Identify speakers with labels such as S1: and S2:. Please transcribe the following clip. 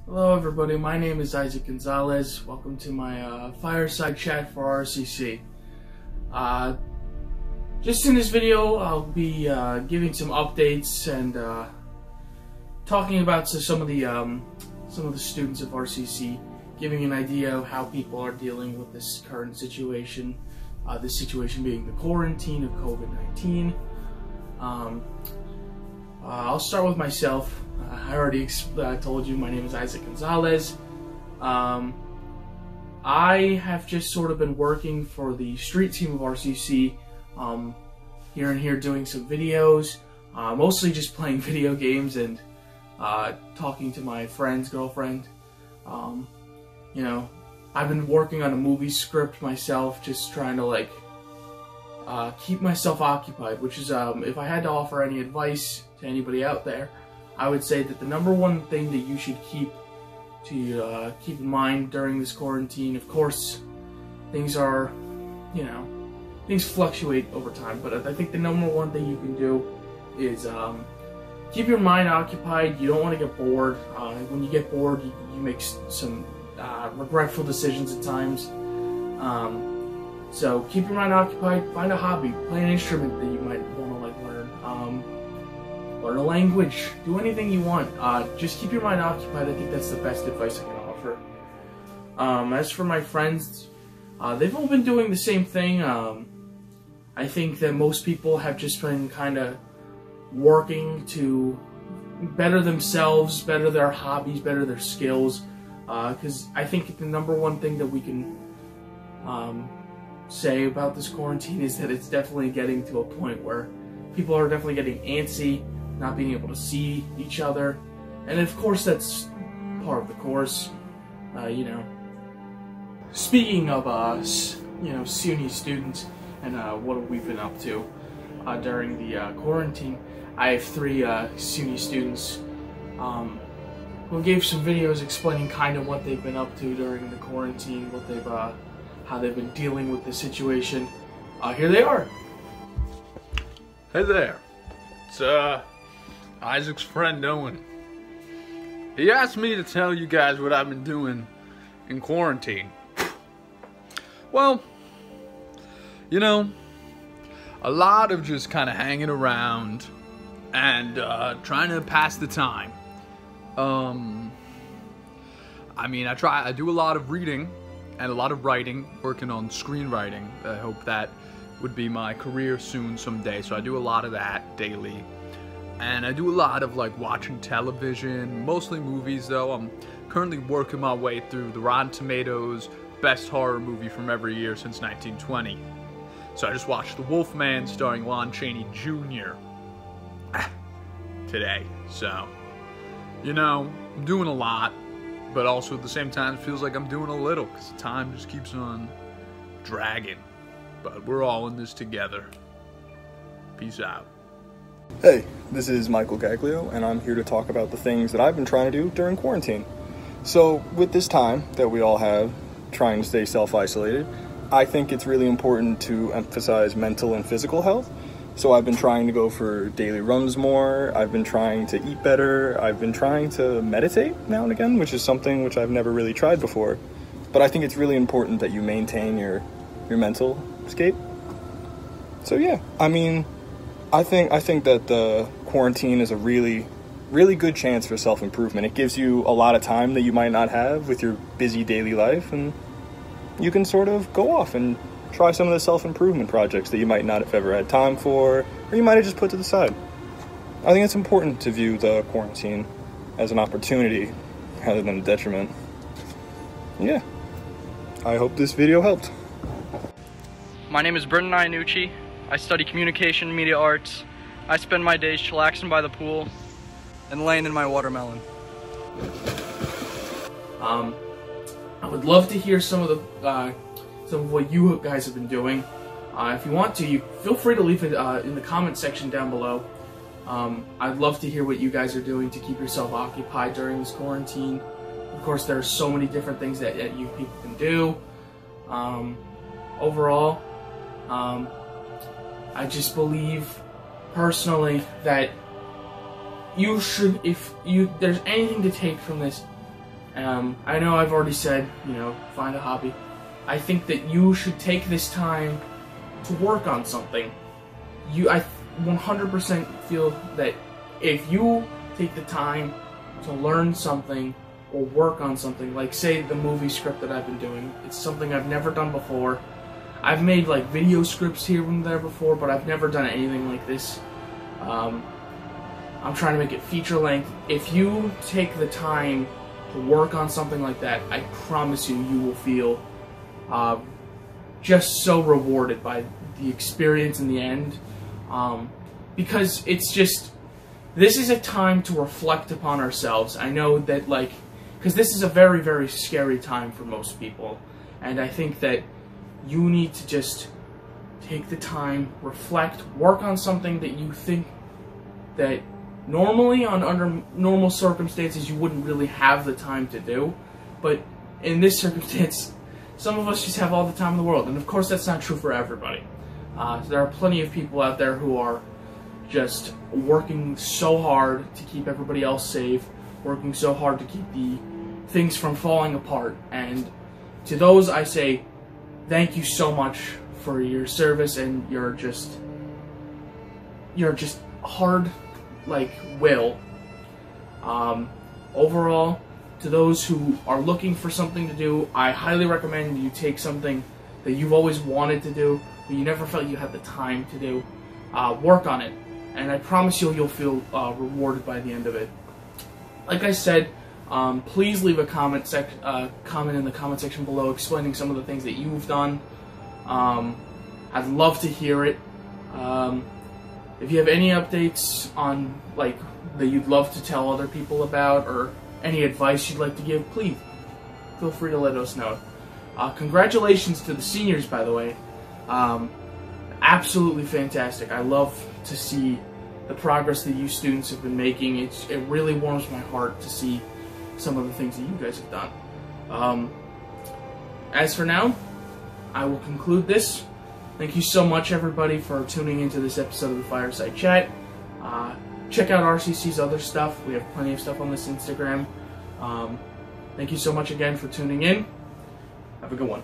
S1: Hello everybody, my name is Isaac Gonzalez. Welcome to my Fireside chat for RCC. Just in this video, I'll be giving some updates and talking about some of the students of RCC, giving an idea of how people are dealing with this current situation. This situation being the quarantine of COVID-19. I'll start with myself. I already told you my name is Isaac Gonzalez. I have just sort of been working for the street team of RCC, here and here doing some videos, mostly just playing video games and talking to my friend's girlfriend. You know, I've been working on a movie script myself, just trying to keep myself occupied, which is, if I had to offer any advice to anybody out there, I would say that the number one thing that you should keep in mind during this quarantine, of course, things fluctuate over time, but I think the number one thing you can do is keep your mind occupied. You don't want to get bored. When you get bored, you make some regretful decisions at times. So keep your mind occupied, find a hobby, play an instrument that you might want to learn, learn a language, do anything you want. Just keep your mind occupied. I think that's the best advice I can offer. As for my friends, they've all been doing the same thing. I think that most people have just been kind of working to better themselves, better their hobbies, better their skills, because I think the number one thing that we can say about this quarantine is that it's definitely getting to a point where people are definitely getting antsy, not being able to see each other, and of course that's part of the course. Speaking of SUNY students and what we've been up to during the quarantine, I have three SUNY students who gave some videos explaining kind of what they've been up to during the quarantine, what they've how they've been dealing with the situation. Here they are.
S2: Hey there, it's Isaac's friend Owen. He asked me to tell you guys what I've been doing in quarantine. Well, you know, a lot of just kind of hanging around and trying to pass the time. I mean, I do a lot of reading and a lot of writing, working on screenwriting. I hope that would be my career soon someday, so I do a lot of that daily. And I do a lot of watching television, mostly movies though. I'm currently working my way through the Rotten Tomatoes best horror movie from every year since 1920. So I just watched The Wolfman starring Lon Chaney Jr. today. So, you know, I'm doing a lot, but also at the same time it feels like I'm doing a little because the time just keeps on dragging. But we're all in this together. Peace out.
S3: Hey, this is Michael Gaglio, and I'm here to talk about the things that I've been trying to do during quarantine. So, with this time that we all have trying to stay self-isolated, I think it's really important to emphasize mental and physical health. So I've been trying to go for daily runs more, I've been trying to eat better, I've been trying to meditate now and again, which is something which I've never really tried before. But I think it's really important that you maintain your mental state. So yeah, I mean, I think that the quarantine is a really good chance for self-improvement. It gives you a lot of time that you might not have with your busy daily life, and you can sort of go off and try some of the self-improvement projects that you might not have ever had time for, or you might have just put to the side. I think it's important to view the quarantine as an opportunity rather than a detriment. Yeah, I hope this video helped.
S4: My name is Brendan Iannucci. I study communication and media arts. I spend my days chillaxing by the pool and laying in my watermelon.
S1: I would love to hear some of what you guys have been doing. If you want to, you feel free to leave it in the comment section down below. I'd love to hear what you guys are doing to keep yourself occupied during this quarantine. Of course, there are so many different things that you people can do. Overall, I just believe personally that you should, if there's anything to take from this, I know I've already said, find a hobby. I think that you should take this time to work on something. I 100% feel that if you take the time to learn something or work on something, like say the movie script that I've been doing, it's something I've never done before. I've made like video scripts here and there before, but I've never done anything like this. I'm trying to make it feature length. If you take the time to work on something like that, I promise you, you will feel just so rewarded by the experience in the end. Because it's just, this is a time to reflect upon ourselves. I know that, because this is a very, very scary time for most people. And I think that you need to just take the time, reflect, work on something that you think that normally, under normal circumstances, you wouldn't really have the time to do. But in this circumstance, some of us just have all the time in the world. And of course, that's not true for everybody. There are plenty of people out there who are just working so hard to keep everybody else safe, working so hard to keep the things from falling apart. And to those, I say, thank you so much for your service and your just hard, will. Overall, to those who are looking for something to do, I highly recommend you take something that you've always wanted to do, but you never felt you had the time to do. Work on it, and I promise you'll feel rewarded by the end of it. Like I said, please leave a comment in the comment section below explaining some of the things that you've done. I'd love to hear it. If you have any updates on that you'd love to tell other people about, or any advice you'd like to give, please feel free to let us know. Congratulations to the seniors, by the way. Absolutely fantastic. I love to see the progress that you students have been making. It really warms my heart to see some of the things that you guys have done. As for now, I will conclude this. Thank you so much, everybody, for tuning into this episode of the Fireside Chat. Check out RCC's other stuff. We have plenty of stuff on this Instagram. Thank you so much again for tuning in. Have a good one.